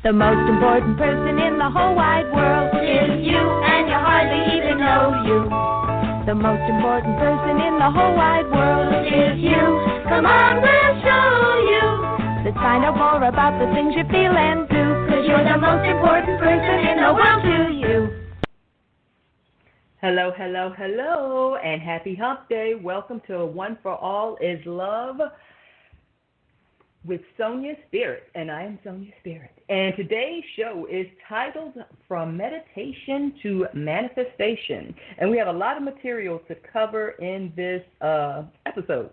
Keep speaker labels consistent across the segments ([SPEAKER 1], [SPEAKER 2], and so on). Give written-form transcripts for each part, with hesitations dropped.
[SPEAKER 1] The most important person in the whole wide world is you, and you hardly even know you. The most important person in the whole wide world is you. Come on, we'll show you. Let's find out more about the things you feel and do, 'cause you're the most important person in the world to you.
[SPEAKER 2] Hello, hello, hello, and happy hump day. Welcome to One for All is Love with Sonya Spirit, and I am Sonya Spirit. And today's show is titled From Meditation to Manifestation, and we have a lot of material to cover in this episode.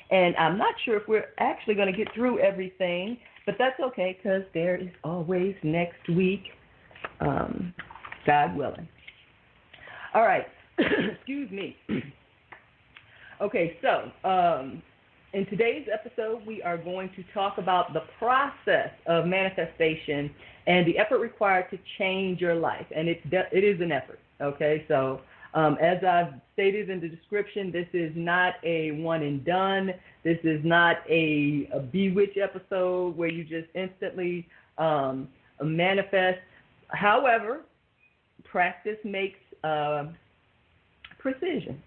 [SPEAKER 2] And I'm not sure if we're actually going to get through everything, but that's okay, because there is always next week, God willing. All right, excuse me. Okay, so in today's episode, we are going to talk about the process of manifestation and the effort required to change your life. And it is an effort, okay? So as I've stated in the description, this is not a one and done. This is not a bewitch episode where you just instantly manifest. However, practice makes precision.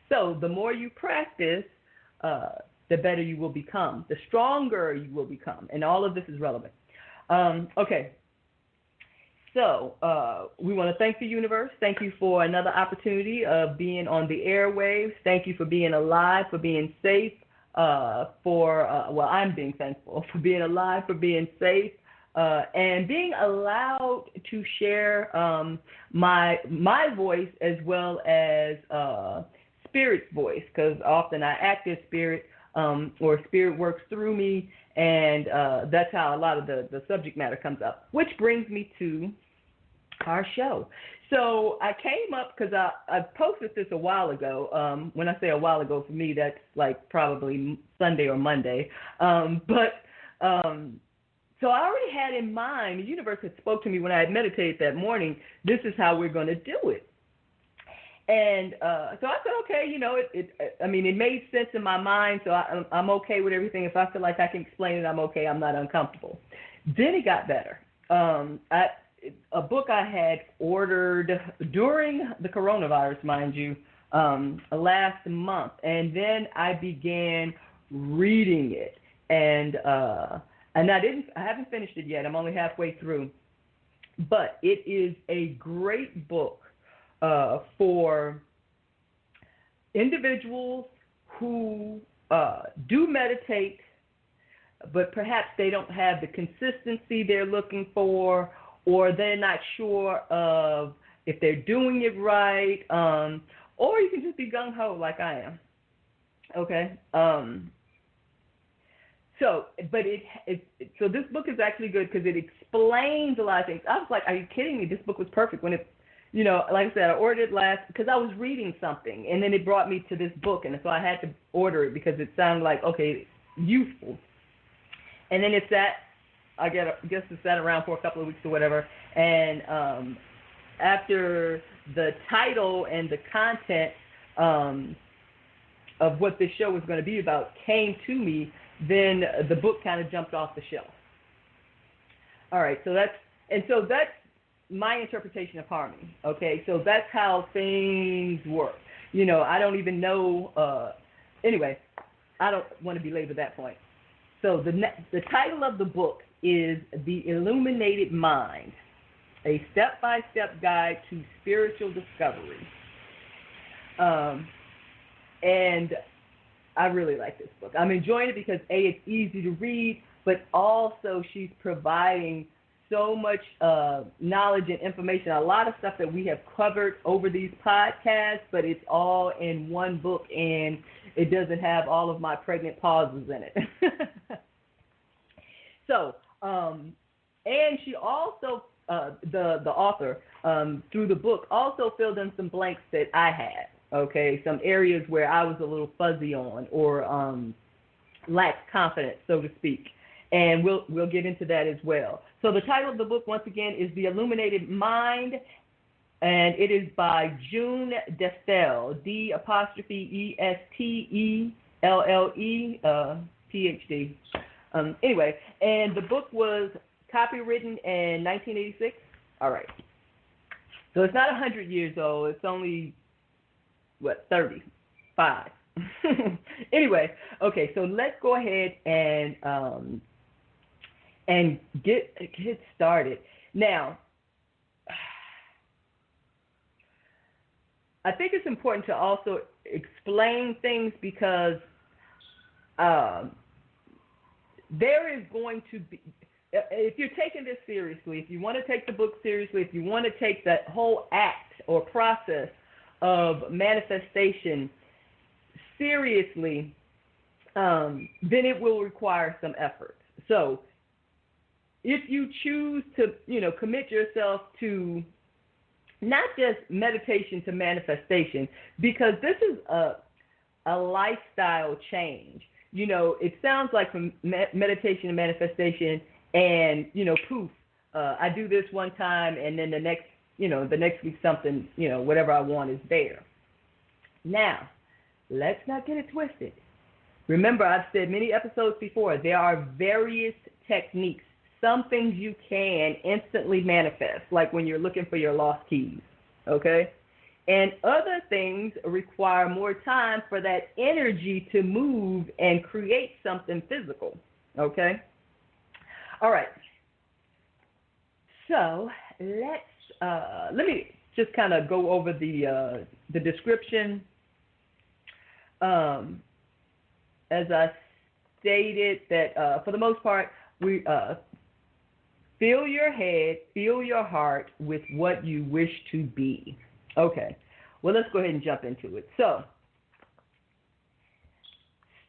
[SPEAKER 2] So the more you practice, the better you will become, the stronger you will become, and all of this is relevant. Okay, so we want to thank the universe. Thank you for another opportunity of being on the airwaves. Thank you for being alive, for being safe, I'm being thankful for being alive, for being safe, and being allowed to share my voice as well as Spirit's voice, because often I act as Spirit, or Spirit works through me, and that's how a lot of the subject matter comes up, which brings me to our show. So I came up because I posted this a while ago. When I say a while ago, for me, that's like probably Sunday or Monday. So I already had in mind, the universe had spoke to me when I had meditated that morning, this is how we're going to do it. And so I said, okay, it made sense in my mind, so I'm okay with everything. If I feel like I can explain it, I'm okay. I'm not uncomfortable. Then it got better. A book I had ordered during the coronavirus, mind you, last month, and then I began reading it, and I haven't finished it yet. I'm only halfway through, but it is a great book for individuals who do meditate, but perhaps they don't have the consistency they're looking for, or they're not sure of if they're doing it right, or you can just be gung-ho like I am, okay? So this book is actually good because it explains a lot of things. I was like, are you kidding me? This book was perfect when it, like I said, I ordered it because I was reading something, and then it brought me to this book, and so I had to order it because it sounded like, okay, useful. And then I guess it sat around for a couple of weeks or whatever, and after the title and the content of what this show was going to be about came to me, then the book kind of jumped off the shelf. All right, so that's my interpretation of harmony, okay? So that's how things work. I don't even know, anyway, I don't want to belabor that point. So the title of the book is The Illuminated Mind, a step-by-step guide to spiritual discovery. And I really like this book. I'm enjoying it because, A, it's easy to read, but also she's providing so much knowledge and information, a lot of stuff that we have covered over these podcasts, but it's all in one book, and it doesn't have all of my pregnant pauses in it. So, and she also, the author, through the book, also filled in some blanks that I had. Okay, some areas where I was a little fuzzy on or lacked confidence, so to speak. And we'll get into that as well. So the title of the book, once again, is The Illuminated Mind, and it is by June Destelle, D'*ESTELLE, PhD. Anyway, and the book was copywritten in 1986. All right. So it's not 100 years old. It's only, 35. Anyway, okay, so let's go ahead and get started. Now, I think it's important to also explain things because there is going to be, if you're taking this seriously, if you want to take the book seriously, if you want to take that whole act or process of manifestation seriously, then it will require some effort. So if you choose to, commit yourself to not just meditation to manifestation, because this is a lifestyle change. It sounds like from meditation to manifestation and, poof, I do this one time and then the next week something, whatever I want is there. Now, let's not get it twisted. Remember, I've said many episodes before, there are various techniques. Some things you can instantly manifest, like when you're looking for your lost keys, okay? And other things require more time for that energy to move and create something physical, okay? All right. So let me just kind of go over the description. As I stated, that for the most part, we fill your head, fill your heart with what you wish to be. Okay, well, let's go ahead and jump into it. So,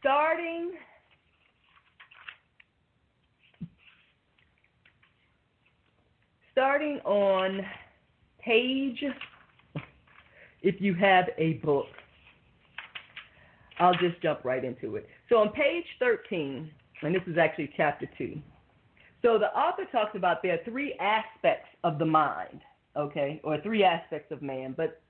[SPEAKER 2] starting on page, if you have a book, I'll just jump right into it. So on page 13, and this is actually chapter 2, so the author talks about there are 3 aspects of the mind, okay, or 3 aspects of man, but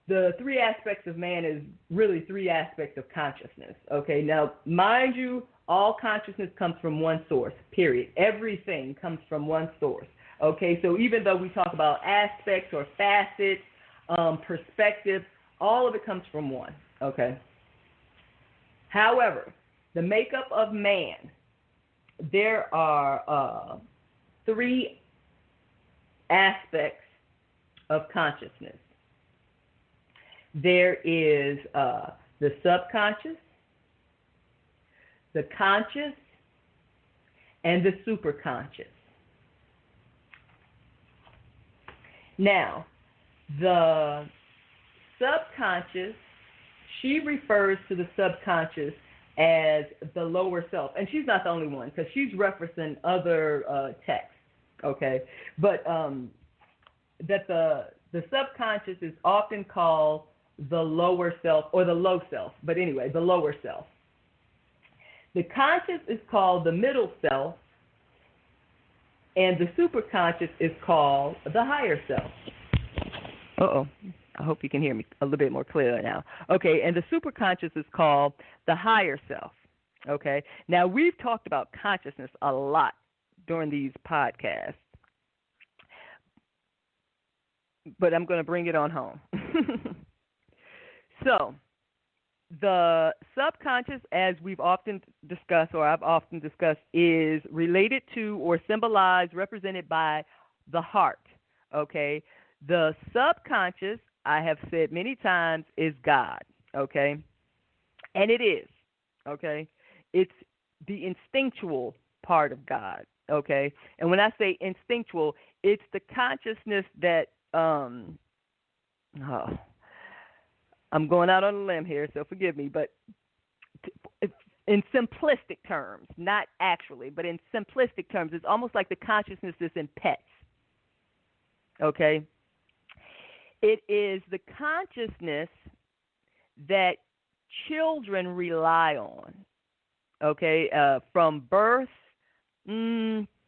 [SPEAKER 2] the 3 aspects of man is really 3 aspects of consciousness, okay? Now, mind you, all consciousness comes from one source, period. Everything comes from one source, okay? So even though we talk about aspects or facets, perspectives, all of it comes from one, okay? However, the makeup of man, there are 3 aspects of consciousness. There is the subconscious, the conscious, and the superconscious. Now, the subconscious, she refers to the subconscious as the lower self. And she's not the only one, because she's referencing other texts, okay? But that the subconscious is often called the lower self or the low self. But anyway, the lower self. The conscious is called the middle self, and the superconscious is called the higher self. Uh-oh. I hope you can hear me a little bit more clearly now. Okay, and the superconscious is called the higher self. Okay, now we've talked about consciousness a lot during these podcasts, but I'm going to bring it on home. So, the subconscious, as we've often discussed, or I've often discussed, is related to or symbolized, represented by the heart. Okay, the subconscious, I have said many times, is God, okay? And it is, okay? It's the instinctual part of God, okay? And when I say instinctual, it's the consciousness that, I'm going out on a limb here, so forgive me, but in simplistic terms, not actually, but in simplistic terms, it's almost like the consciousness that's in pets, okay? It is the consciousness that children rely on, okay, from birth,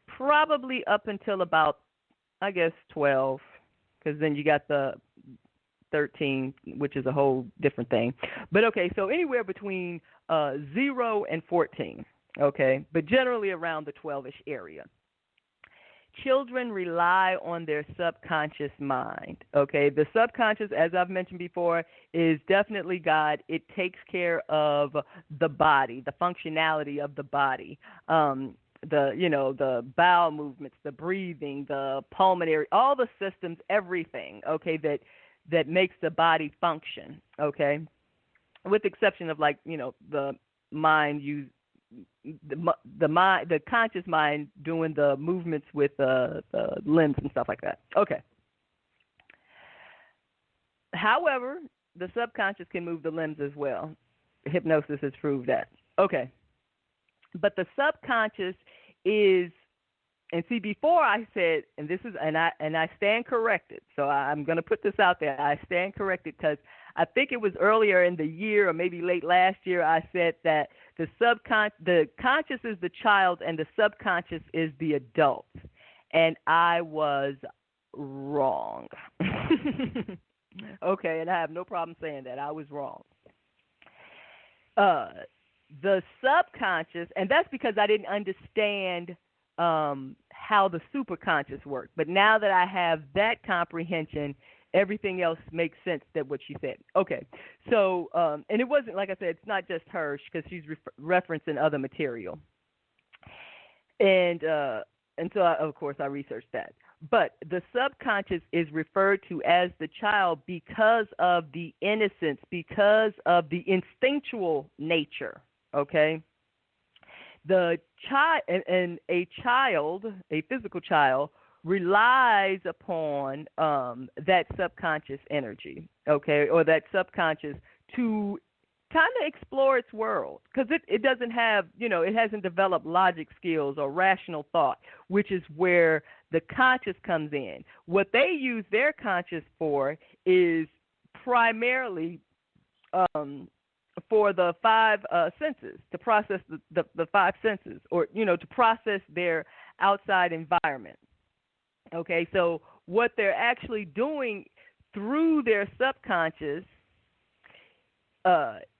[SPEAKER 2] probably up until about, I guess, 12, because then you got the 13, which is a whole different thing. But, okay, so anywhere between 0 and 14, okay, but generally around the 12-ish area. children rely on their subconscious mind. Okay, the subconscious, as I've mentioned before, is definitely God. It takes care of the body, the functionality of the body. The bowel movements, the breathing, the pulmonary, all the systems, everything, okay, that makes the body function, okay, with the exception of the mind the conscious mind doing the movements with the limbs and stuff like that. Okay. However, the subconscious can move the limbs as well. Hypnosis has proved that. Okay. But the subconscious is, and see, before I said, and this is, and I stand corrected. So I'm going to put this out there. I stand corrected because I think it was earlier in the year or maybe late last year I said that the conscious is the child and the subconscious is the adult. And I was wrong. Okay, and I have no problem saying that. I was wrong. The subconscious, and that's because I didn't understand how the superconscious worked. But now that I have that comprehension, everything else makes sense that what she said. Okay, so, and it wasn't, like I said, it's not just her, because she's referencing other material. And so, of course, I researched that. But the subconscious is referred to as the child because of the innocence, because of the instinctual nature, okay? The child, and a child, a physical child, relies upon that subconscious energy, okay, or that subconscious to kind of explore its world, because it doesn't have, it hasn't developed logic skills or rational thought, which is where the conscious comes in. What they use their conscious for is primarily for the five senses, to process the five senses, or, to process their outside environment. Okay, so what they're actually doing through their subconscious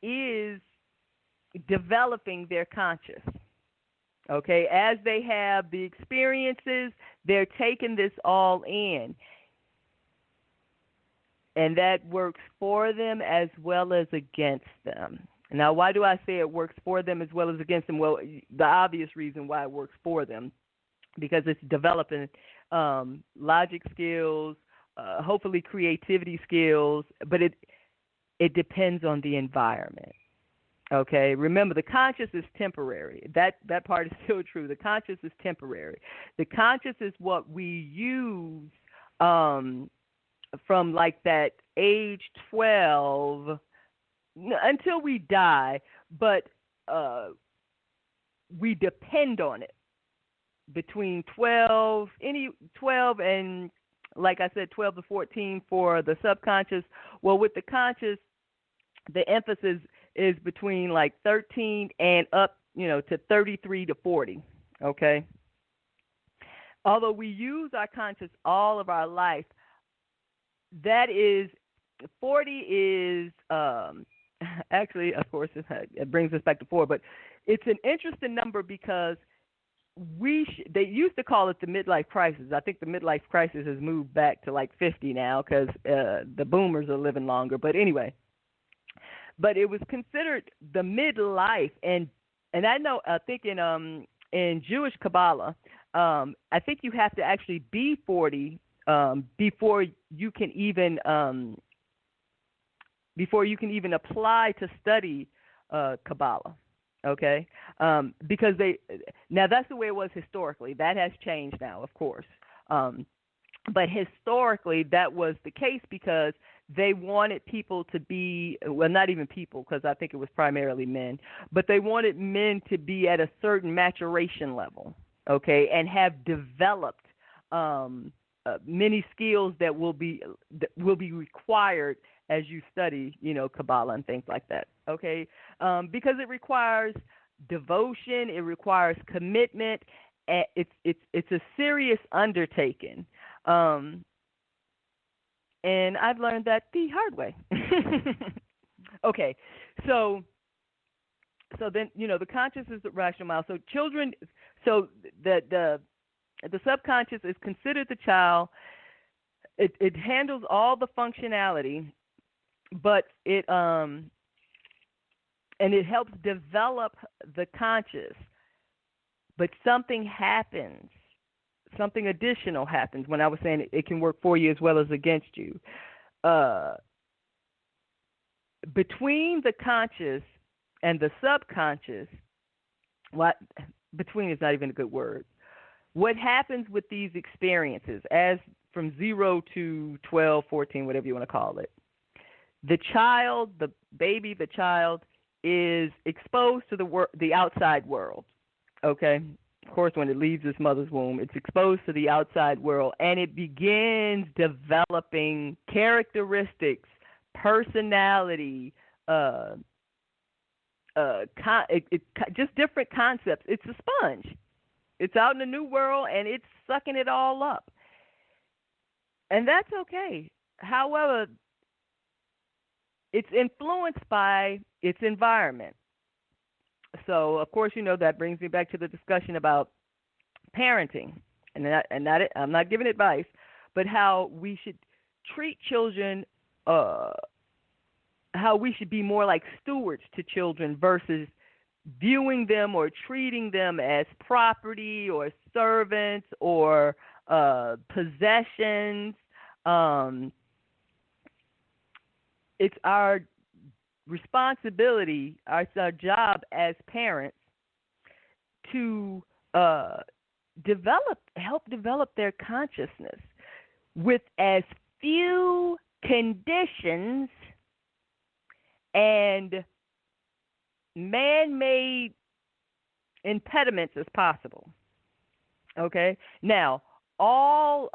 [SPEAKER 2] is developing their conscious. Okay, as they have the experiences, they're taking this all in. And that works for them as well as against them. Now, why do I say it works for them as well as against them? Well, the obvious reason why it works for them, because it's developing logic skills, hopefully creativity skills, but it depends on the environment. Okay, remember, the conscious is temporary. That part is still true. The conscious is temporary. The conscious is what we use from like that age 12 until we die, but we depend on it between 12 and, like I said, 12 to 14 for the subconscious. Well, with the conscious, the emphasis is between like 13 and up, to 33 to 40, okay? Although we use our conscious all of our life, that is, 40 is, actually, of course, it brings us back to 4, but it's an interesting number because they used to call it the midlife crisis. I think the midlife crisis has moved back to like 50 now because the boomers are living longer. But anyway, but it was considered the midlife, and I know, I think in Jewish Kabbalah, I think you have to actually be 40 before you can even apply to study Kabbalah. Okay, because now that's the way it was historically. That has changed now, of course. But historically, that was the case because they wanted people to be, well, not even people, because I think it was primarily men, but they wanted men to be at a certain maturation level, okay, and have developed many skills that will be required as you study, Kabbalah and things like that, okay? Because it requires devotion, it requires commitment. It's a serious undertaking, and I've learned that the hard way. Okay, so then the conscious is the rational mind. So children, so the The subconscious is considered the child. It handles all the functionality, but it helps develop the conscious. But something happens. Something additional happens when I was saying it can work for you as well as against you. Between the conscious and the subconscious, between is not even a good word. What happens with these experiences as from 0 to 12, 14, whatever you want to call it, the child, the baby, the child is exposed to the outside world, okay? Of course, when it leaves its mother's womb, it's exposed to the outside world, and it begins developing characteristics, personality, just different concepts. It's a sponge. It's out in the new world, and it's sucking it all up. And that's okay. However, it's influenced by its environment. So, of course, that brings me back to the discussion about parenting. I'm not giving advice, but how we should treat children, how we should be more like stewards to children versus viewing them or treating them as property or servants or possessions. It's our responsibility, it's our job as parents to help develop their consciousness with as few conditions and man-made impediments as possible. Okay? Now, all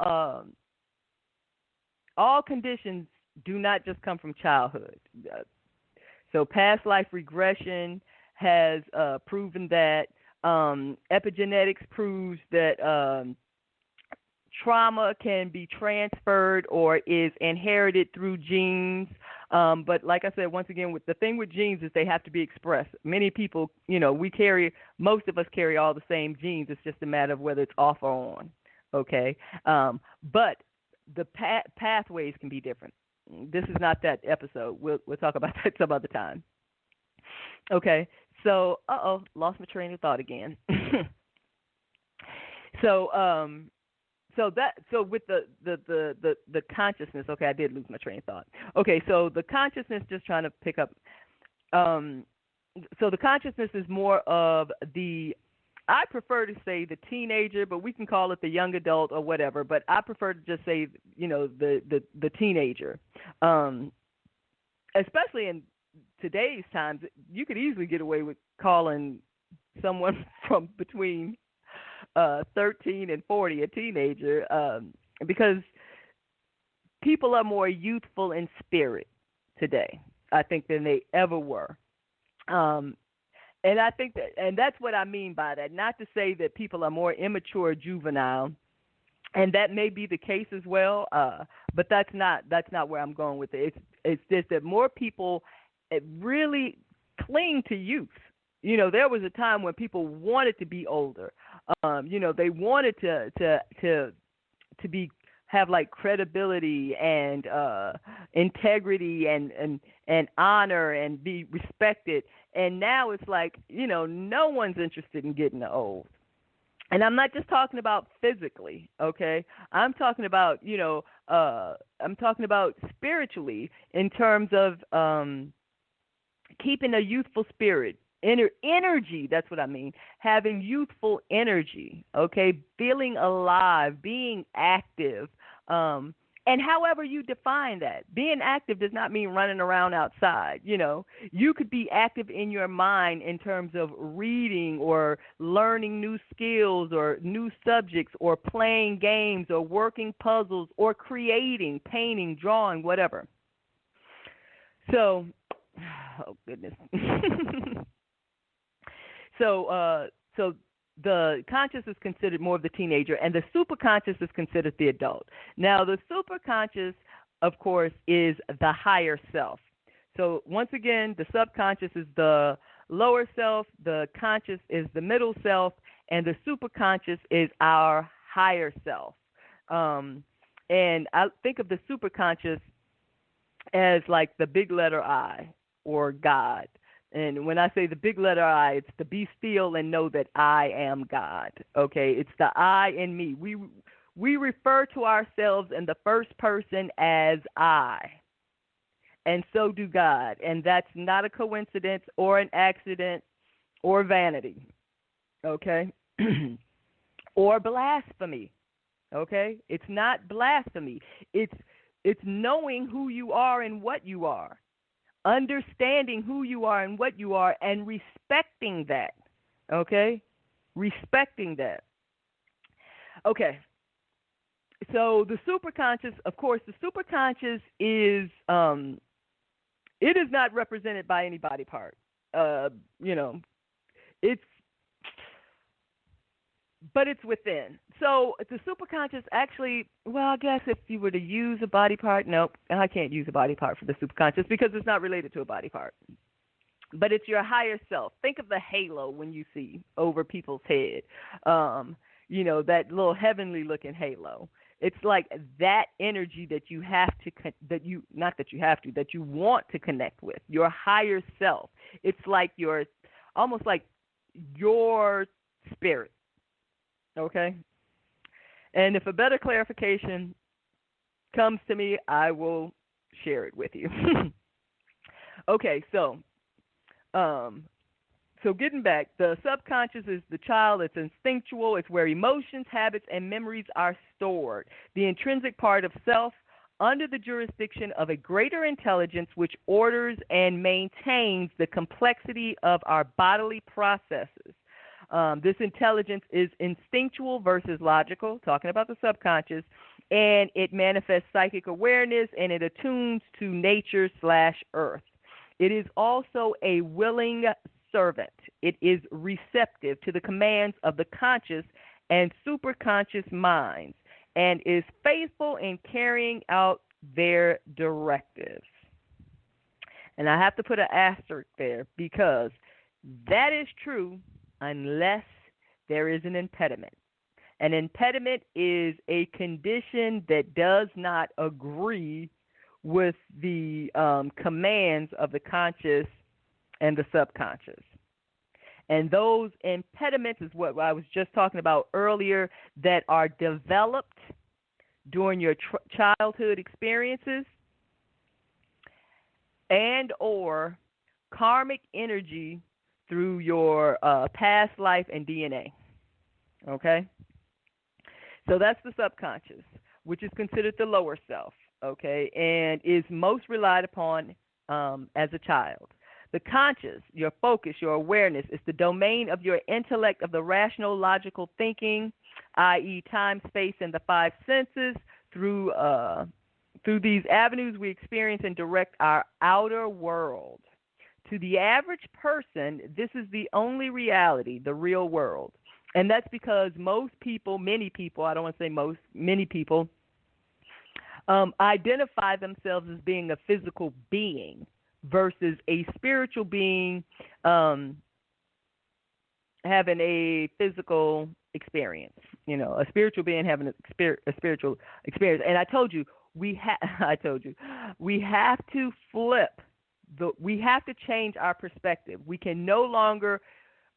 [SPEAKER 2] conditions do not just come from childhood. So past life regression has proven that. Epigenetics proves that trauma can be transferred or is inherited through genes. But like I said, once again, the thing with genes is they have to be expressed. Many people, most of us carry all the same genes. It's just a matter of whether it's off or on. Okay? But the pathways can be different. This is not that episode. We'll talk about that some other time. Okay, so lost my train of thought again. So with the consciousness, okay, I did lose my train of thought. Okay, so the consciousness, just trying to pick up. So the consciousness is more of I prefer to say the teenager, but we can call it the young adult or whatever. But I prefer to just say, the teenager. Especially in today's times, you could easily get away with calling someone from between 13 and 40 a teenager, because people are more youthful in spirit today, I think, than they ever were. And I think that's what I mean by that. Not to say that people are more immature, juvenile, and that may be the case as well. But that's not where I'm going with it. It's just that more people really cling to youth. There was a time when people wanted to be older. They wanted to have like credibility and integrity and honor and be respected. And now it's like, no one's interested in getting old. And I'm not just talking about physically, okay? I'm talking about, spiritually in terms of keeping a youthful spirit, energy, that's what I mean. Having youthful energy, okay? Feeling alive, being active, and however you define that. Being active does not mean running around outside, You could be active in your mind in terms of reading or learning new skills or new subjects or playing games or working puzzles or creating, painting, drawing, whatever. So, oh goodness. So the conscious is considered more of the teenager, and the superconscious is considered the adult. Now, the superconscious, of course, is the higher self. So once again, the subconscious is the lower self, the conscious is the middle self, and the superconscious is our higher self. And I think of the superconscious as like the big letter I, or God. And when I say the big letter I, it's to be still and know that I am God. Okay, it's the I in me. We refer to ourselves in the first person as I, and so do God. And that's not a coincidence or an accident or vanity. Okay, or blasphemy. Okay, it's not blasphemy. It's knowing who you are and what you are, understanding who you are and what you are, and respecting that. Okay, respecting that. Okay, so the superconscious, of course, the superconscious is it is not represented by any body part. It's but it's within. So the superconscious actually, well, I guess if you were to use a body part, nope, I can't use a body part for the superconscious because it's not related to a body part. But it's your higher self. Think of the halo when you see over people's head, that little heavenly looking halo. It's like that energy that you have to, that you want to connect with, your higher self. It's like almost like your spirit. Okay? And if a better clarification comes to me, I will share it with you. Okay, so getting back, the subconscious is the child. It's instinctual. It's where emotions, habits, and memories are stored. The intrinsic part of self under the jurisdiction of a greater intelligence which orders and maintains the complexity of our bodily processes. This intelligence is instinctual versus logical, talking about the subconscious, and it manifests psychic awareness, and it attunes to nature/earth. It is also a willing servant. It is receptive to the commands of the conscious and superconscious minds, and is faithful in carrying out their directives. And I have to put an asterisk there because that is true unless there is an impediment. An impediment is a condition that does not agree with the commands of the conscious and the subconscious. And those impediments is what I was just talking about earlier, that are developed during your childhood experiences and or karmic energy through your past life and DNA. Okay? So that's the subconscious, which is considered the lower self, okay, and is most relied upon as a child. The conscious, your focus, your awareness, is the domain of your intellect, of the rational, logical thinking, i.e. time, space, and the five senses. Through these avenues, we experience and direct our outer world. To the average person, this is the only reality, the real world. And that's because many people, I don't want to say most, many people identify themselves as being a physical being versus a spiritual being having a physical experience. A spiritual being having a spiritual experience. And I told you, we have to flip. We have to change our perspective. We can no longer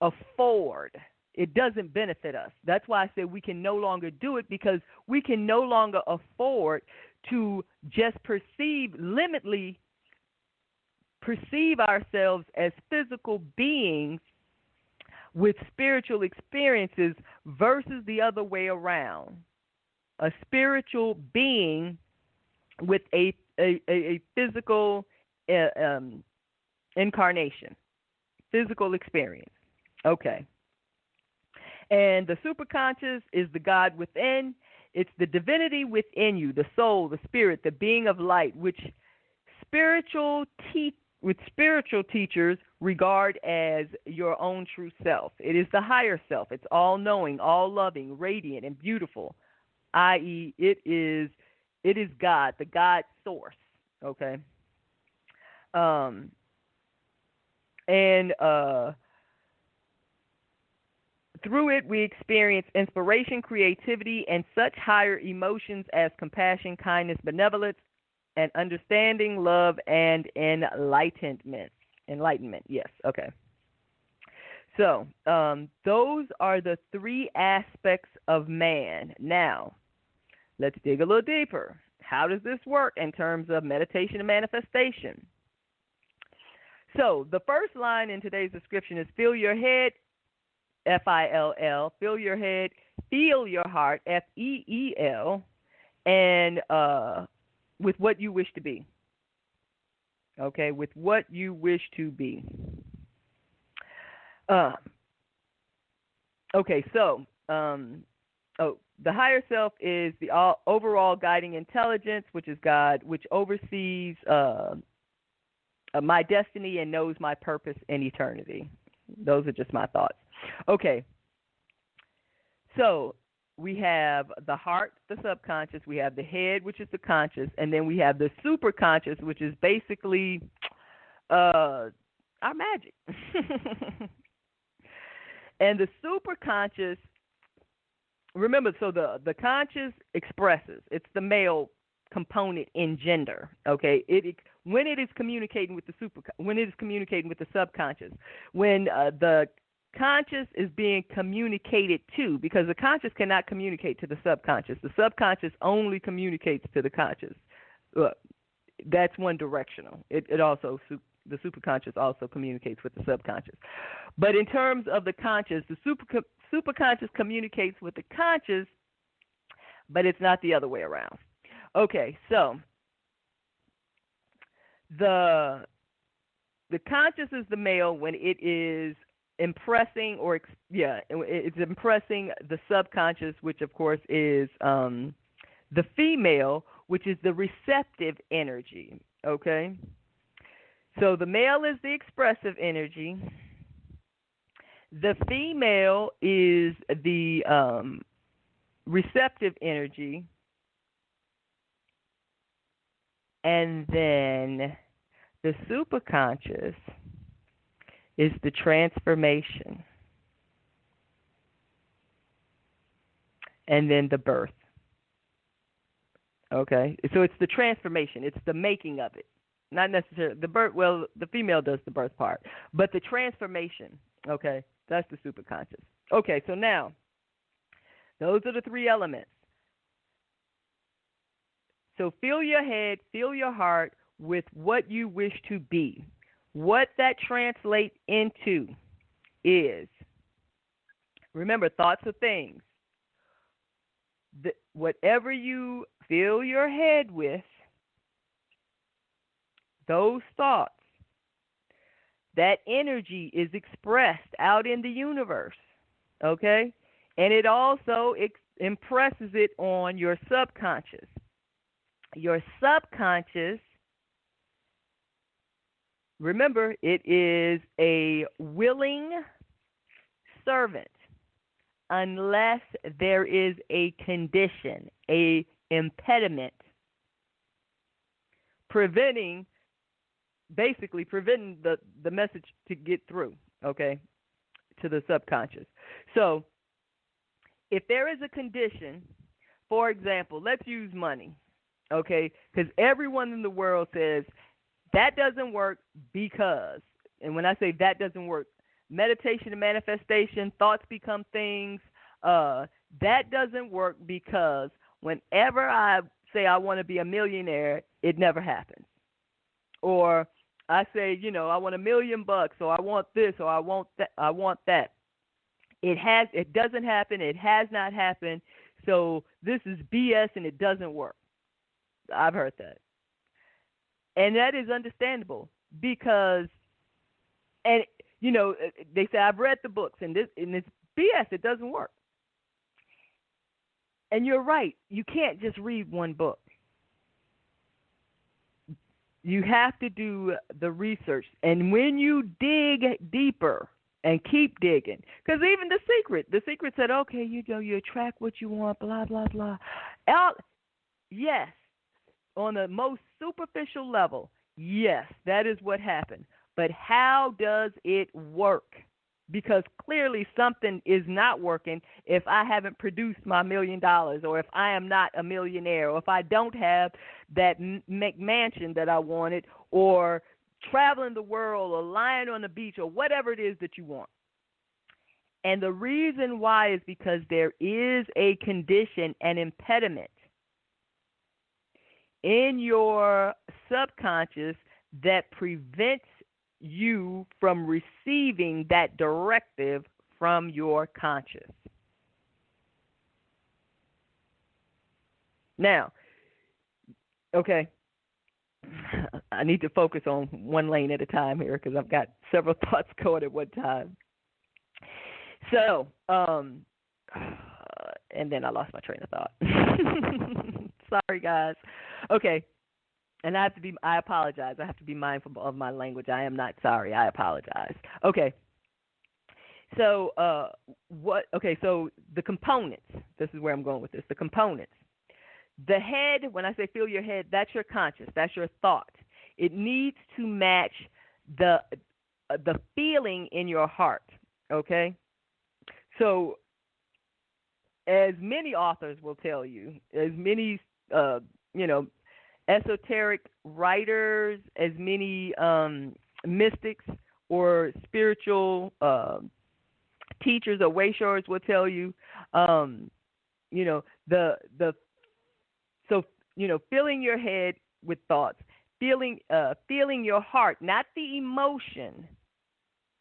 [SPEAKER 2] afford. It doesn't benefit us. That's why I said we can no longer do it, because we can no longer afford to just limitly perceive ourselves as physical beings with spiritual experiences versus the other way around. A spiritual being with a physical incarnation, physical experience. Okay. And the superconscious is the God within. It's the divinity within you, the soul, the spirit, the being of light, which spiritual teachers regard as your own true self. It is the higher self. It's all-knowing, all-loving, radiant, and beautiful, i.e., it is God, the God source. Okay. Through it, we experience inspiration, creativity, and such higher emotions as compassion, kindness, benevolence, and understanding, love, and enlightenment. Enlightenment, yes, okay. So, those are the three aspects of man. Now, let's dig a little deeper. How does this work in terms of meditation and manifestation? So, the first line in today's description is fill your head, F-I-L-L, fill your head, feel your heart, F-E-E-L, and with what you wish to be. Okay, with what you wish to be. Okay, so, the higher self is the overall guiding intelligence, which is God, which oversees my destiny and knows my purpose in eternity. Those are just my thoughts. Okay, so we have the heart, the subconscious, we have the head, which is the conscious, and then we have the superconscious, which is basically our magic. And the superconscious, remember, so the conscious expresses. It's the male component in gender. Okay, when it is communicating with the subconscious, when the conscious is being communicated to, because the conscious cannot communicate to the subconscious. The subconscious only communicates to the conscious. That's one directional. It also, the superconscious also communicates with the subconscious. But in terms of the conscious, the superconscious communicates with the conscious, but it's not the other way around. Okay, so the conscious is the male when it is impressing it's impressing the subconscious, which of course is the female, which is the receptive energy. Okay, so the male is the expressive energy. The female is the receptive energy. And then the superconscious is the transformation. And then the birth. Okay? So it's the transformation. It's the making of it. Not necessarily the birth. Well, the female does the birth part. But the transformation, okay, that's the superconscious. Okay, so now, those are the three elements. So fill your head, fill your heart with what you wish to be. What that translates into is, remember, thoughts are things. Whatever you fill your head with, those thoughts, that energy is expressed out in the universe, okay? And it also impresses it on your subconscious. Your subconscious, remember, it is a willing servant unless there is a condition, a impediment, preventing the message to get through, okay, to the subconscious. So if there is a condition, for example, let's use money. Okay, because everyone in the world says that doesn't work because, and when I say that doesn't work, meditation and manifestation, thoughts become things, that doesn't work because whenever I say I want to be a millionaire, it never happens. Or I say, I want $1 million, or I want this, or I want that. It doesn't happen. It has not happened. So this is BS and it doesn't work. I've heard that. And that is understandable because, and they say, I've read the books and it's BS, it doesn't work. And you're right, you can't just read one book. You have to do the research. And when you dig deeper and keep digging, because even The Secret said, okay, you attract what you want, blah, blah, blah. Yes. On the most superficial level, yes, that is what happened. But how does it work? because clearly something is not working if I haven't produced my $1 million, or if I am not a millionaire, or if I don't have that McMansion that I wanted, or traveling the world, or lying on the beach, or whatever it is that you want. And the reason why is because there is a condition, an impediment in your subconscious that prevents you from receiving that directive from your conscious. Now, okay, I need to focus on one lane at a time here because I've got several thoughts going at one time. So, and then I lost my train of thought. Sorry, guys. Okay. And I apologize. I have to be mindful of my language. I am not sorry. I apologize. Okay. So, so the components, this is where I'm going with this, the components. The head, when I say feel your head, that's your conscious, that's your thought. It needs to match the feeling in your heart, okay? So, as many authors will tell you, as many, esoteric writers, as many mystics or spiritual teachers or wayshowers will tell you, filling your head with thoughts, feeling your heart, not the emotion.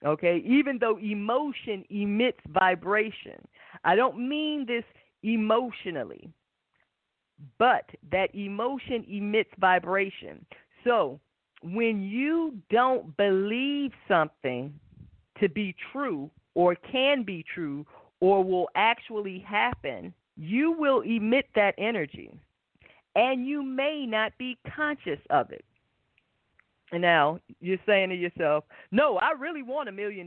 [SPEAKER 2] Okay, even though emotion emits vibration, I don't mean this emotionally, but that emotion emits vibration. So when you don't believe something to be true or can be true or will actually happen, you will emit that energy, and you may not be conscious of it. And now you're saying to yourself, no, I really want $1 million.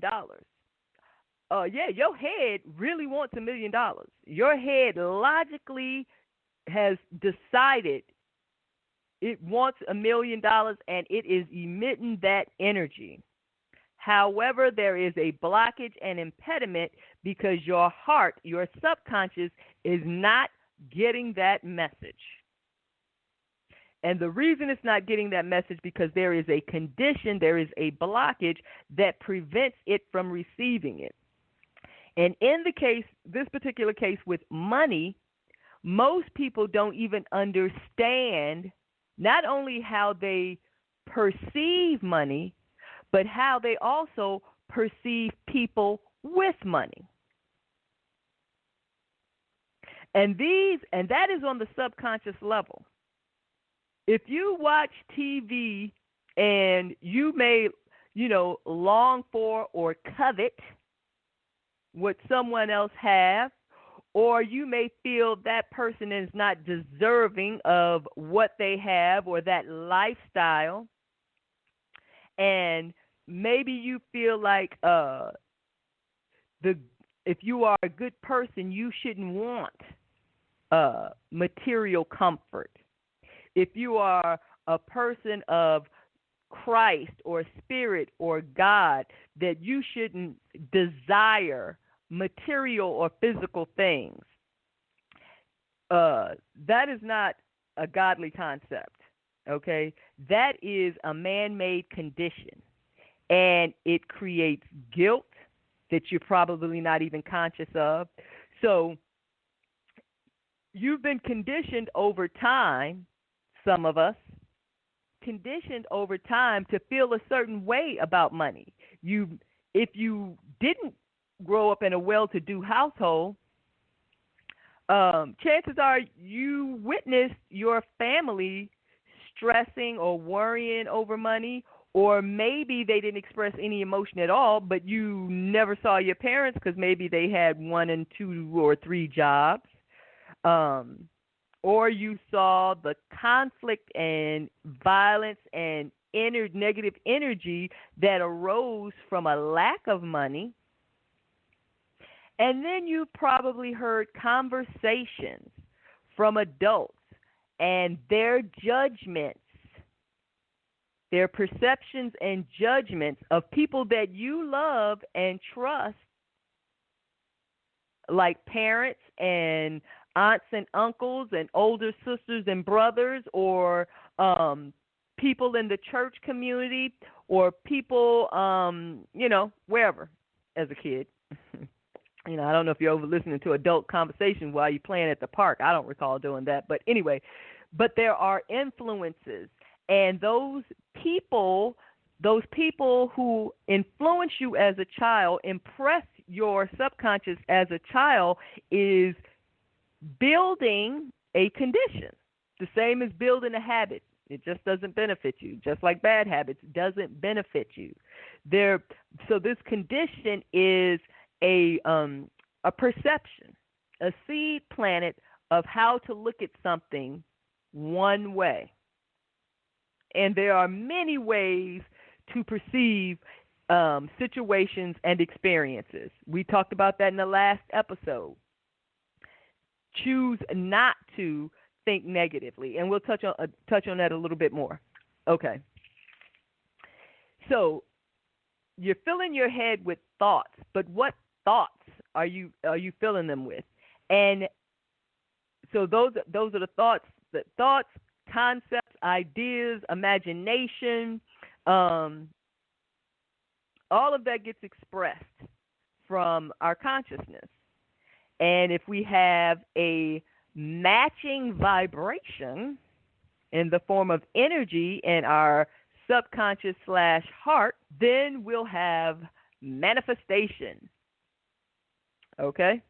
[SPEAKER 2] Yeah, your head really wants $1 million. Your head logically has decided it wants $1 million, and it is emitting that energy. However, there is a blockage and impediment because your heart, your subconscious, is not getting that message. And the reason it's not getting that message because there is a condition, there is a blockage that prevents it from receiving it. And in this particular case with money, most people don't even understand not only how they perceive money, but how they also perceive people with money. And that is on the subconscious level. If you watch TV and you may, long for or covet what someone else has, or you may feel that person is not deserving of what they have or that lifestyle, and maybe you feel like if you are a good person, you shouldn't want material comfort. If you are a person of Christ or Spirit or God, that you shouldn't desire material or physical things. That is not a godly concept, okay? That is a man-made condition, and it creates guilt that you're probably not even conscious of. So you've been conditioned over time, some of us, conditioned over time to feel a certain way about money. If you didn't grow up in a well-to-do household, chances are you witnessed your family stressing or worrying over money, or maybe they didn't express any emotion at all, but you never saw your parents because maybe they had 1 and 2 or 3 jobs. Or you saw the conflict and violence and negative energy that arose from a lack of money. And then you probably heard conversations from adults and their judgments They're perceptions and judgments of people that you love and trust, like parents and aunts and uncles and older sisters and brothers, or people in the church community, or people, wherever as a kid. I don't know if you're over listening to adult conversations while you're playing at the park. I don't recall doing that. But anyway, there are influences. And those people who influence you as a child, impress your subconscious as a child, is building a condition. The same as building a habit. It just doesn't benefit you. Just like bad habits doesn't benefit you. So this condition is a perception, a seed planted of how to look at something one way. And there are many ways to perceive situations and experiences. We talked about that in the last episode. Choose not to think negatively, and we'll touch on that a little bit more. Okay. So you're filling your head with thoughts, but what thoughts are you filling them with? And so those are the thoughts. Concepts, ideas, imagination, all of that gets expressed from our consciousness. And if we have a matching vibration in the form of energy in our subconscious / heart, then we'll have manifestation. Okay?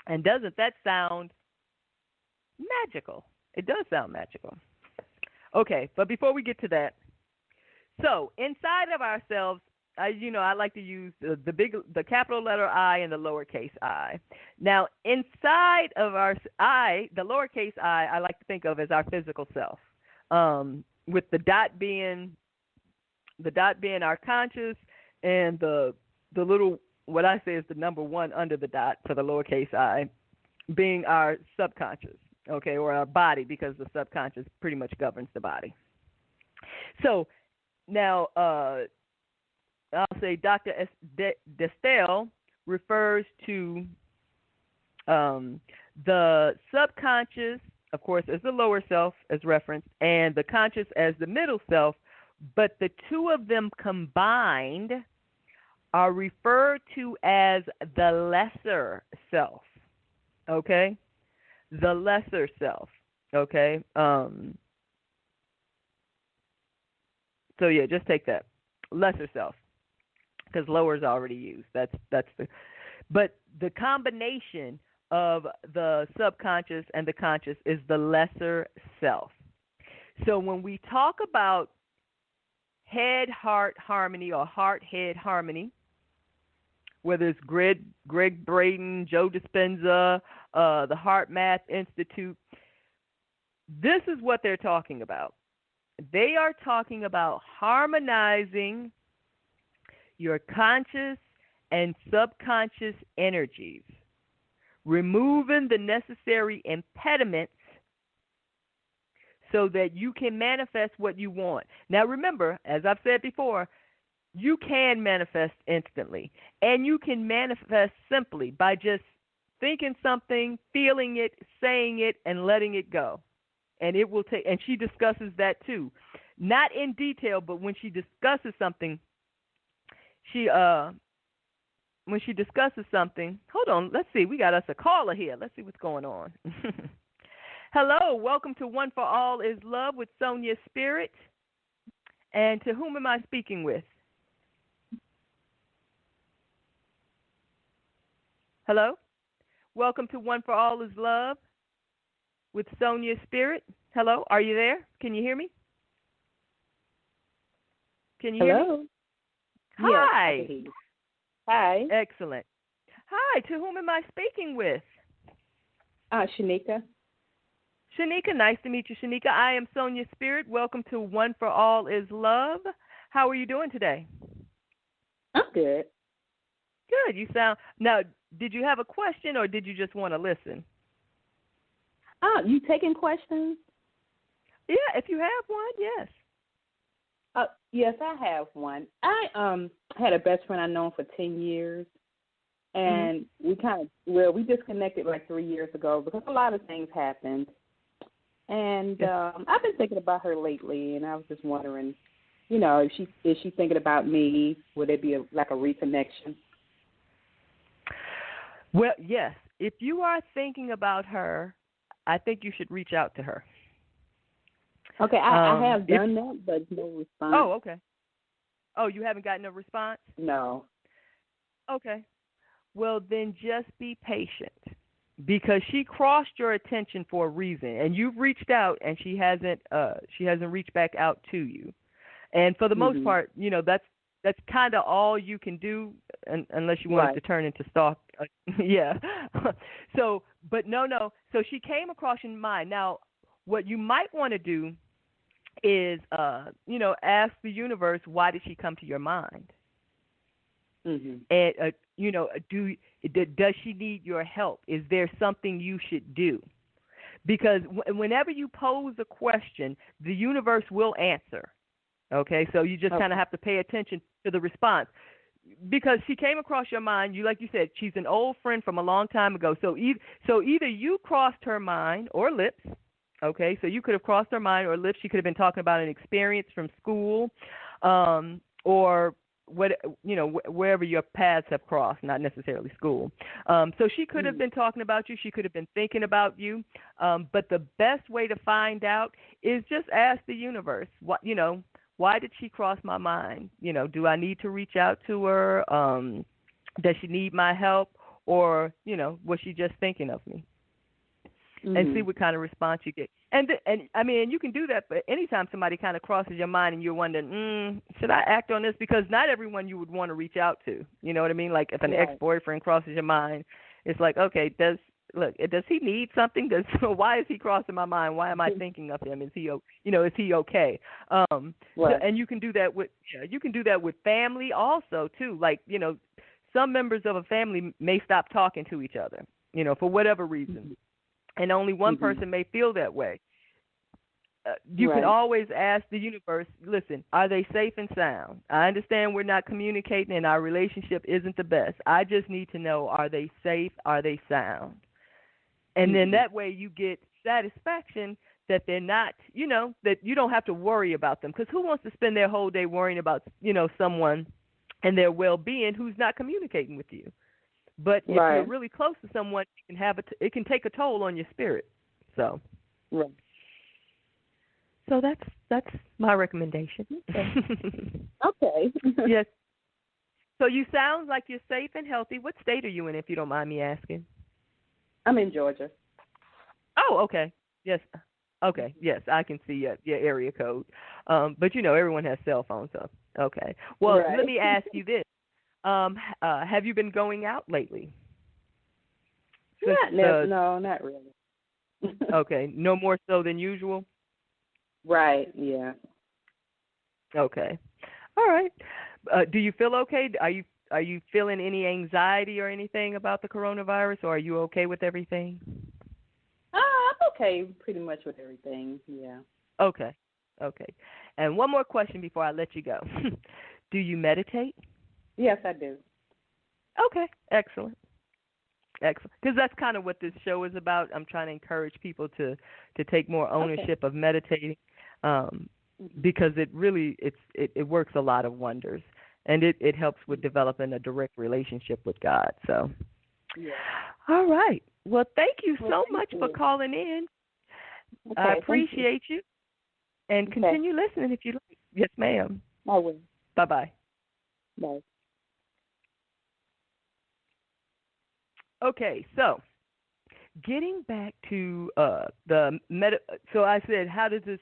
[SPEAKER 2] And doesn't that sound magical? It does sound magical. Okay, but before we get to that, so inside of ourselves, I like to use the capital letter I and the lowercase I. Now, inside of our I, the lowercase I like to think of as our physical self, with the dot being our conscious, and the little, what I say is the number one under the dot for the lowercase I, being our subconscious. Okay, or our body, because the subconscious pretty much governs the body. So now I'll say Dr. Destel refers to the subconscious, of course, as the lower self as referenced, and the conscious as the middle self, but the two of them combined are referred to as the lesser self. Okay? The lesser self, okay? So yeah, just take that. Lesser self, because lower is already used. But the combination of the subconscious and the conscious is the lesser self. So when we talk about head-heart harmony or heart-head harmony, whether it's Greg Braden, Joe Dispenza, the Heart Math Institute, this is what they're talking about. They are talking about harmonizing your conscious and subconscious energies, removing the necessary impediments so that you can manifest what you want. Now remember, as I've said before, you can manifest instantly, and you can manifest simply by just thinking something, feeling it, saying it, and letting it go. And it will take, and she discusses that too. Not in detail, but when she discusses something, when she discusses something, hold on, let's see, we got us a caller here. Let's see what's going on. Hello, welcome to One for All is Love with Sonya Spirit. And to whom am I speaking with? Hello? Welcome to One for All is Love with Sonya Spirit. Hello, are you there? Can you hear me? Can you hear me? Hi.
[SPEAKER 3] Yes, I can hear you. Hi.
[SPEAKER 2] Excellent. Hi, to whom am I speaking with?
[SPEAKER 3] Shanika.
[SPEAKER 2] Shanika, nice to meet you, Shanika. I am Sonya Spirit. Welcome to One for All is Love. How are you doing today?
[SPEAKER 3] I'm good.
[SPEAKER 2] Good. You sound, now, did you have a question or did you just want to listen?
[SPEAKER 3] You taking questions?
[SPEAKER 2] Yeah, if you have one, yes.
[SPEAKER 3] Yes, I have one. I had a best friend I known for 10 years, and we disconnected like 3 years ago because a lot of things happened. And I've been thinking about her lately, and I was just wondering, if is she thinking about me? Would it be a reconnection?
[SPEAKER 2] Well, yes. If you are thinking about her, I think you should reach out to her.
[SPEAKER 3] Okay, I have done that, but no response.
[SPEAKER 2] Oh, okay. Oh, you haven't gotten a response?
[SPEAKER 3] No.
[SPEAKER 2] Okay. Well, then just be patient because she crossed your attention for a reason, and you've reached out, and she hasn't reached back out to you. And for the most part, that's kind of all you can do, unless you want it to turn into stalk. Yeah. So, but no. So she came across your mind. Now, what you might want to do is, ask the universe, why did she come to your mind? And does she need your help? Is there something you should do? Because whenever you pose a question, the universe will answer. Okay, so you just kind of have to pay attention to the response. Because she came across your mind, like you said, she's an old friend from a long time ago. So either you crossed her mind or lips. Okay, so you could have crossed her mind or lips. She could have been talking about an experience from school, or wherever your paths have crossed, not necessarily school. So she could have been talking about you. She could have been thinking about you. But the best way to find out is just ask the universe. Why did she cross my mind? Do I need to reach out to her? Does she need my help? Or, was she just thinking of me? And see what kind of response you get. And you can do that, but anytime somebody kind of crosses your mind and you're wondering, should I act on this? Because not everyone you would want to reach out to. You know what I mean? Like if an ex-boyfriend crosses your mind, it's like, okay, does he need something? Why is he crossing my mind? Why am I thinking of him? Is he okay? And you can do that with family also too. Like, some members of a family may stop talking to each other, for whatever reason. And only one person may feel that way. You can always ask the universe, listen, are they safe and sound? I understand we're not communicating and our relationship isn't the best. I just need to know, are they safe? Are they sound? And then that way you get satisfaction that they're not, that you don't have to worry about them. Because who wants to spend their whole day worrying about, someone and their well-being who's not communicating with you? But if you're really close to someone, it can take a toll on your spirit. So, so that's my recommendation.
[SPEAKER 3] Okay.
[SPEAKER 2] Yes. So you sound like you're safe and healthy. What state are you in, if you don't mind me asking?
[SPEAKER 3] I'm in Georgia.
[SPEAKER 2] Oh, okay. Yes. Okay. Yes, I can see your area code. But everyone has cell phones, so okay. Well, let me ask you this. Have you been going out lately?
[SPEAKER 3] No, not really.
[SPEAKER 2] Okay, no more so than usual?
[SPEAKER 3] Right, yeah.
[SPEAKER 2] Okay. All right. Do you feel okay? Are you feeling any anxiety or anything about the coronavirus, or are you okay with everything?
[SPEAKER 3] I'm okay pretty much with everything, yeah.
[SPEAKER 2] Okay. And one more question before I let you go. Do you meditate?
[SPEAKER 3] Yes, I do.
[SPEAKER 2] Okay, excellent. Because that's kind of what this show is about. I'm trying to encourage people to take more ownership of meditating, because it really it works a lot of wonders, and it helps with developing a direct relationship with God. So, all right. Well, thank you so much for calling in.
[SPEAKER 3] Okay,
[SPEAKER 2] I appreciate you, and continue listening if you like. Yes, ma'am.
[SPEAKER 3] I will.
[SPEAKER 2] Bye-bye.
[SPEAKER 3] Bye.
[SPEAKER 2] Okay, so getting back to so I said, how does this,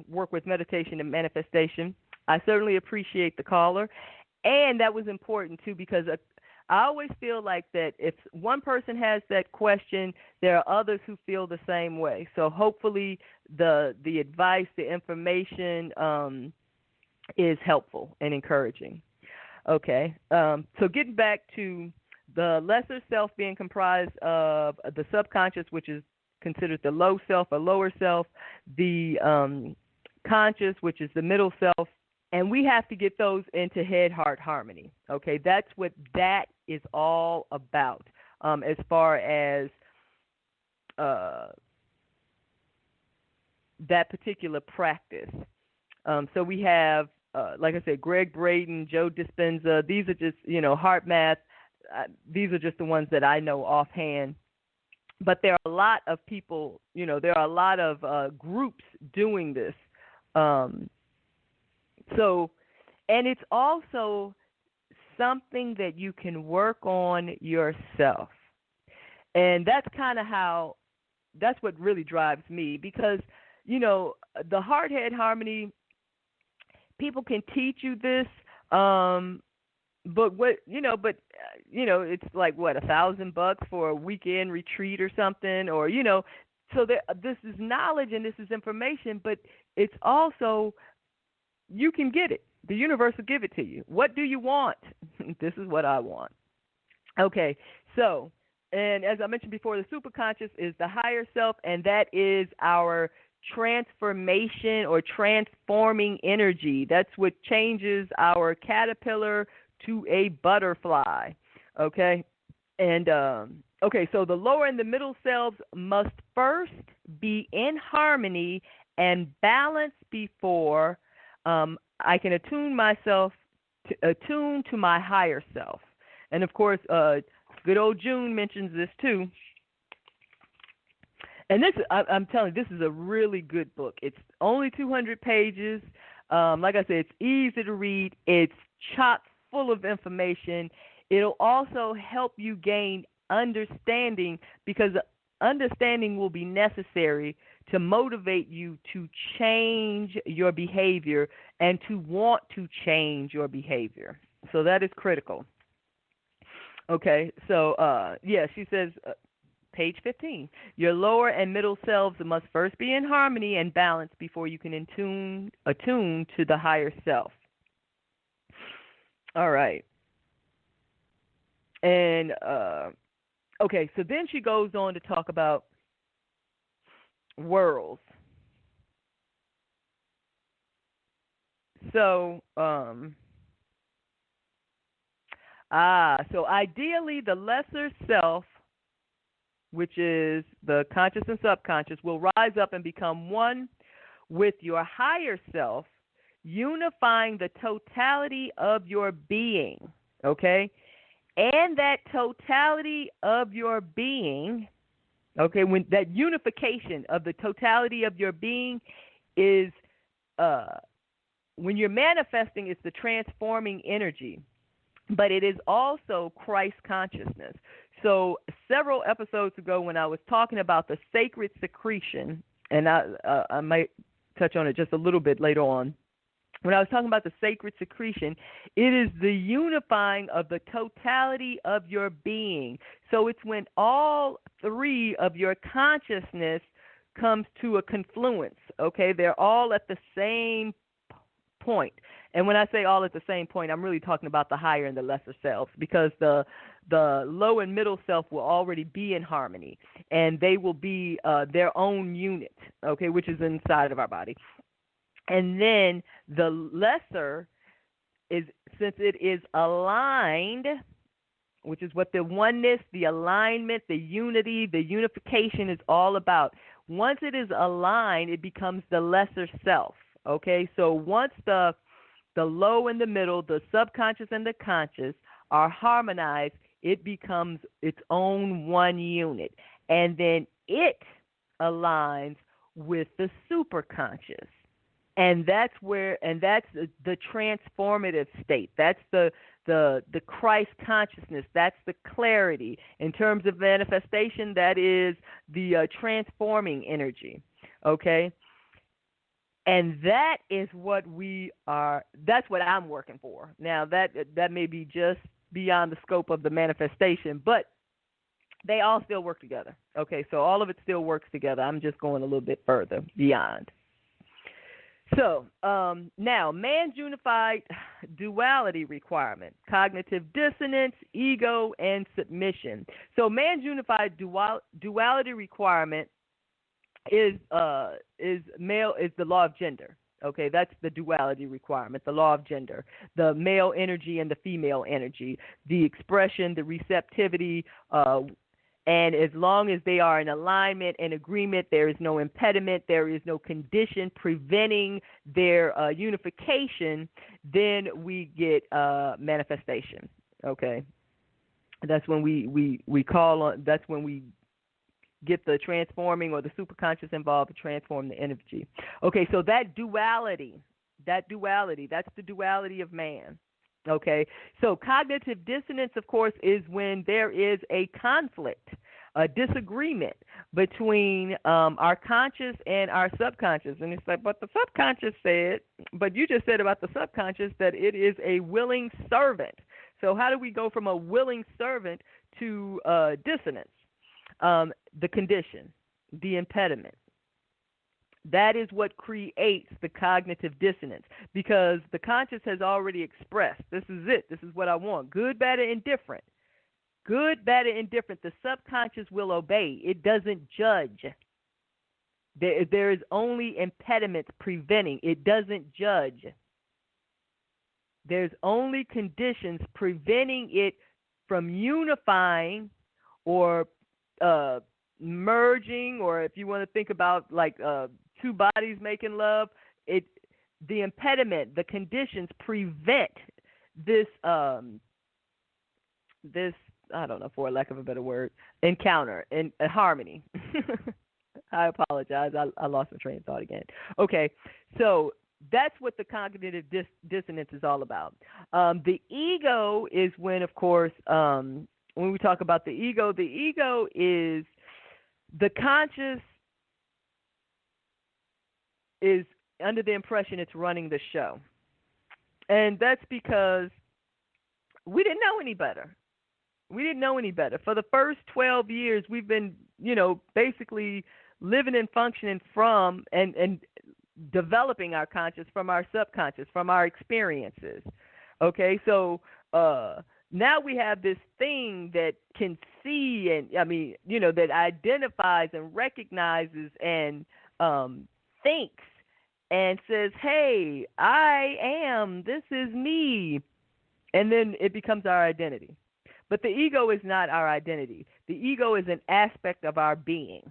[SPEAKER 2] work with meditation and manifestation? I certainly appreciate the caller, and that was important too, because I always feel like that if one person has that question, there are others who feel the same way. So hopefully the advice, the information is helpful and encouraging. Okay, so getting back to the lesser self being comprised of the subconscious, which is considered the low self or lower self, the conscious, which is the middle self, And we have to get those into head-heart harmony. Okay, that's what that is all about, as far as that particular practice. So we have, like I said, Greg Braden, Joe Dispenza. These are just, heart math. These are just the ones that I know offhand. But there are a lot of people, there are a lot of groups doing this. So, and it's also something that you can work on yourself. And that's kind of that's what really drives me, because, the heart-head harmony, people can teach you this, but it's like what, $1,000 for a weekend retreat or something, or so this is knowledge and this is information, but it's also, you can get it. The universe will give it to you. What do you want? This is what I want. Okay, so, and as I mentioned before, the superconscious is the higher self, and that is our transformation or transforming energy. That's what changes our caterpillar to a butterfly. Okay, and okay, so the lower and the middle selves must first be in harmony and balance before I can attune to my higher self. And of course, good old June mentions this too. And this, I'm telling you, this is a really good book. It's only 200 pages. Like I said, it's easy to read. It's chock full of information. It'll also help you gain understanding, because understanding will be necessary to motivate you to change your behavior and to want to change your behavior. So that is critical. Okay, so, she says, page 15, your lower and middle selves must first be in harmony and balance before you can attune to the higher self. All right. And, okay, so then she goes on to talk about worlds. So, so ideally the lesser self, which is the conscious and subconscious, will rise up and become one with your higher self, unifying the totality of your being, okay? And that totality of your being, okay, when that unification of the totality of your being is, when you're manifesting, it's the transforming energy, but it is also Christ consciousness. So several episodes ago when I was talking about the sacred secretion, and I might touch on it just a little bit later on, when I was talking about the sacred secretion, it is the unifying of the totality of your being. So it's when all three of your consciousness comes to a confluence, okay? They're all at the same point. And when I say all at the same point, I'm really talking about the higher and the lesser selves, because the low and middle self will already be in harmony, and they will be their own unit, okay, which is inside of our body. And then the lesser is, since it is aligned, which is what the oneness, the alignment, the unity, the unification is all about. Once it is aligned, it becomes the lesser self, okay? So once the low and the middle, the subconscious and the conscious are harmonized, it becomes its own one unit. And then it aligns with the superconscious. And that's the transformative state. That's the Christ consciousness. That's the clarity. In terms of manifestation, that is the transforming energy. Okay? And that is what that's what I'm working for. Now, that may be just beyond the scope of the manifestation, but they all still work together. Okay, so all of it still works together. I'm just going a little bit further beyond. So now, man's unified duality requirement, cognitive dissonance, ego, and submission. So man's unified duality requirement is the law of gender. Okay, that's the duality requirement, the law of gender, the male energy and the female energy, the expression, the receptivity, and as long as they are in alignment and agreement, there is no impediment, there is no condition preventing their unification, then we get manifestation. Okay, that's when we call on. That's when we get the transforming or the superconscious involved to transform the energy. Okay, so that duality, that's the duality of man. Okay, so cognitive dissonance, of course, is when there is a conflict, a disagreement between our conscious and our subconscious. And it's like, but the subconscious said, but you just said about the subconscious that it is a willing servant. So how do we go from a willing servant to dissonance? The condition, the impediment. That is what creates the cognitive dissonance, because the conscious has already expressed, this is it, this is what I want, good, bad, or indifferent. Good, bad, or indifferent, the subconscious will obey. It doesn't judge. There is only impediments preventing. It doesn't judge. There's only conditions preventing it from unifying or merging, or if you want to think about like two bodies making love, the impediment, the conditions prevent this this, I don't know, for lack of a better word, encounter and harmony. I apologize. I lost my train of thought again. Okay, so that's what the cognitive dissonance is all about. The ego is when, of course, when we talk about the ego is the conscious is under the impression it's running the show. And that's because we didn't know any better. We didn't know any better. For the first 12 years, we've been, basically living and functioning from and developing our conscious from our subconscious, from our experiences. Okay, so now we have this thing that can see and, that identifies and recognizes and thinks and says, hey, I am, this is me. And then it becomes our identity. But the ego is not our identity. The ego is an aspect of our being.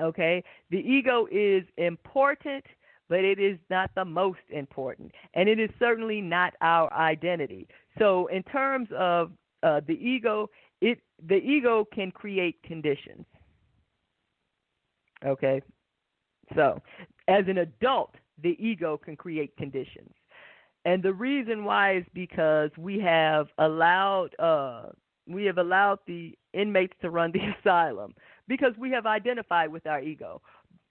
[SPEAKER 2] Okay? The ego is important, but it is not the most important. And it is certainly not our identity. So in terms of the ego can create conditions. Okay? So as an adult, the ego can create conditions. And the reason why is because we have allowed the inmates to run the asylum, because we have identified with our ego.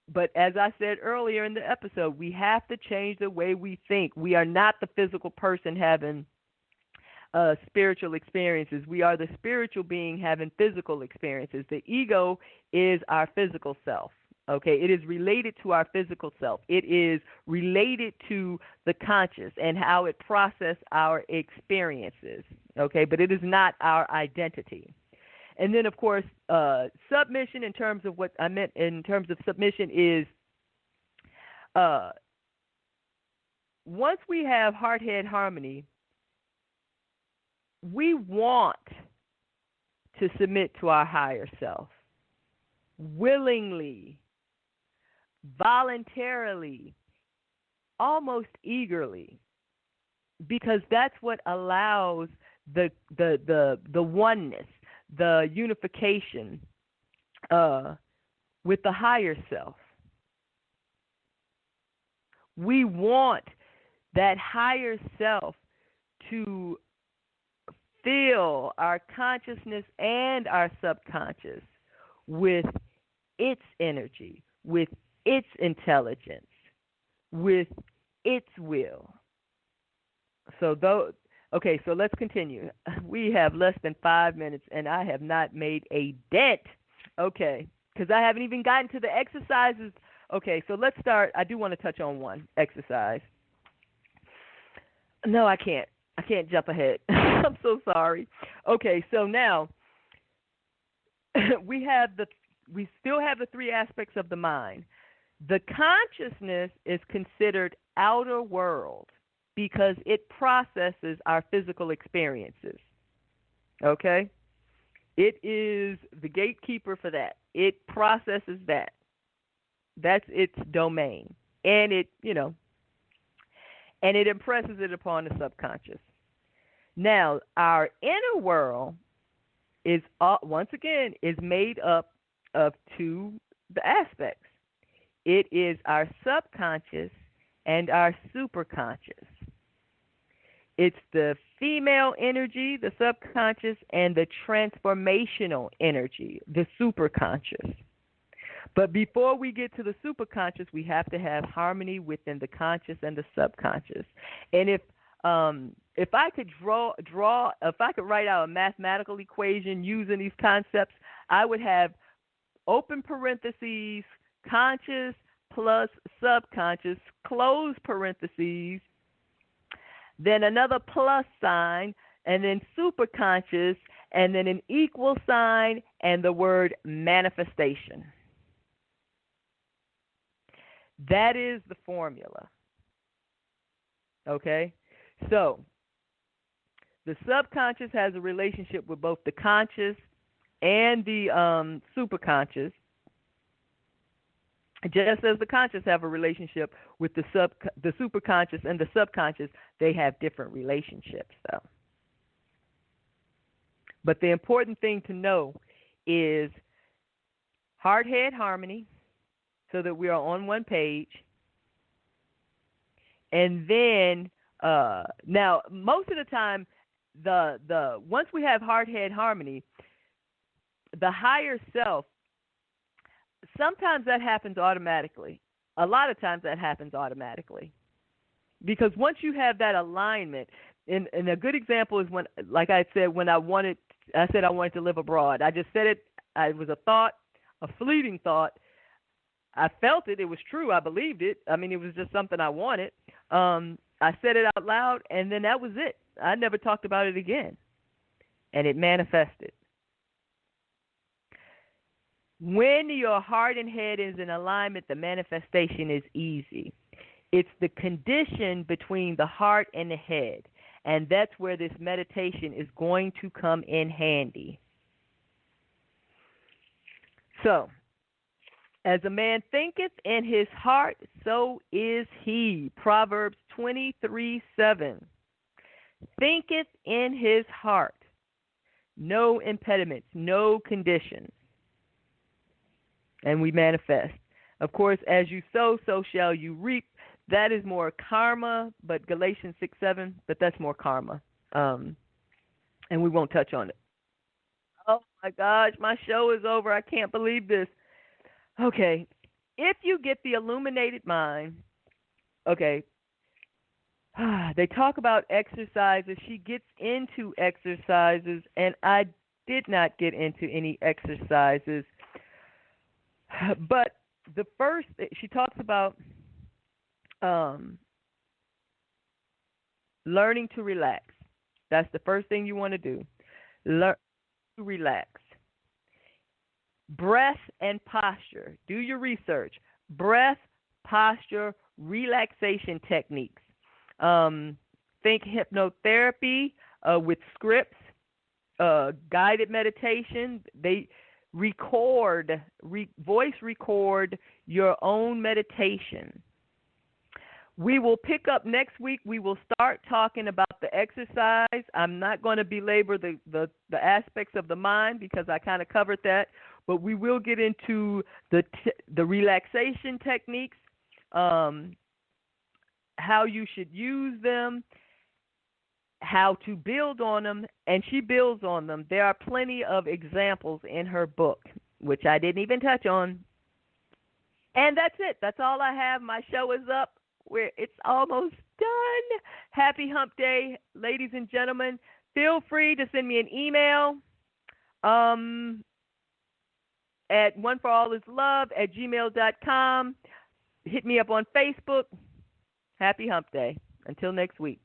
[SPEAKER 2] But as I said earlier in the episode, we have to change the way we think. We are not the physical person having spiritual experiences. We are the spiritual being having physical experiences. The ego is our physical self. Okay, it is related to our physical self. It is related to the conscious and how it processes our experiences. Okay, but it is not our identity. And then, of course, submission, in terms of what I meant in terms of submission, is once we have heart-head harmony, we want to submit to our higher self willingly, voluntarily, almost eagerly, because that's what allows the oneness, the unification with the higher self. We want that higher self to fill our consciousness and our subconscious with its energy, with its intelligence, with its will. So so let's continue. We have less than 5 minutes, and I have not made a dent. Okay, because I haven't even gotten to the exercises. Okay, so let's start. I do want to touch on one exercise. No, I can't. I can't jump ahead. I'm so sorry. Okay, so now we still have the three aspects of the mind. The consciousness is considered outer world because it processes our physical experiences. Okay? It is the gatekeeper for that. It processes that. That's its domain. And it, and it impresses it upon the subconscious. Now, our inner world is, once again, is made up of two aspects. It is our subconscious and our superconscious. It's the female energy, the subconscious, and the transformational energy, the superconscious. But before we get to the superconscious, we have to have harmony within the conscious and the subconscious. And if I could if I could write out a mathematical equation using these concepts, I would have open parentheses, conscious plus subconscious, close parentheses, then another plus sign, and then superconscious, and then an equal sign, and the word manifestation. That is the formula. Okay? So, the subconscious has a relationship with both the conscious and the superconscious, just as the conscious have a relationship with the superconscious and the subconscious. They have different relationships, though. But the important thing to know is heart-head harmony, so that we are on one page. And then, now, most of the time, the once we have heart-head harmony, the higher self, sometimes that happens automatically. A lot of times that happens automatically. Because once you have that alignment, and a good example is when, like I said, when I said I wanted to live abroad. I just said it. It was a thought, a fleeting thought. I felt it. It was true. I believed it. I mean, it was just something I wanted. I said it out loud, and then that was it. I never talked about it again. And it manifested. When your heart and head is in alignment, the manifestation is easy. It's the condition between the heart and the head. And that's where this meditation is going to come in handy. So, as a man thinketh in his heart, so is he. Proverbs 23:7. Thinketh in his heart. No impediments, no conditions. And we manifest. Of course, as you sow, so shall you reap. That is more karma, but Galatians 6:7, but that's more karma. And we won't touch on it. Oh, my gosh, my show is over. I can't believe this. Okay, if you get the illuminated mind, okay, they talk about exercises. She gets into exercises, and I did not get into any exercises. But the first, she talks about learning to relax. That's the first thing you want to do. Learn to relax. Breath and posture. Do your research. Breath, posture, relaxation techniques. Think hypnotherapy with scripts, guided meditation. They voice record your own meditation. We will pick up next week. We will start talking about the exercise. I'm not going to belabor the aspects of the mind because I kind of covered that, but we will get into the relaxation techniques, how you should use them, how to build on them, and she builds on them. There are plenty of examples in her book, which I didn't even touch on. And that's it. That's all I have. My show is up. It's almost done. Happy Hump Day, ladies and gentlemen. Feel free to send me an email at One4ALLisLove@gmail.com. Hit me up on Facebook. Happy Hump Day. Until next week.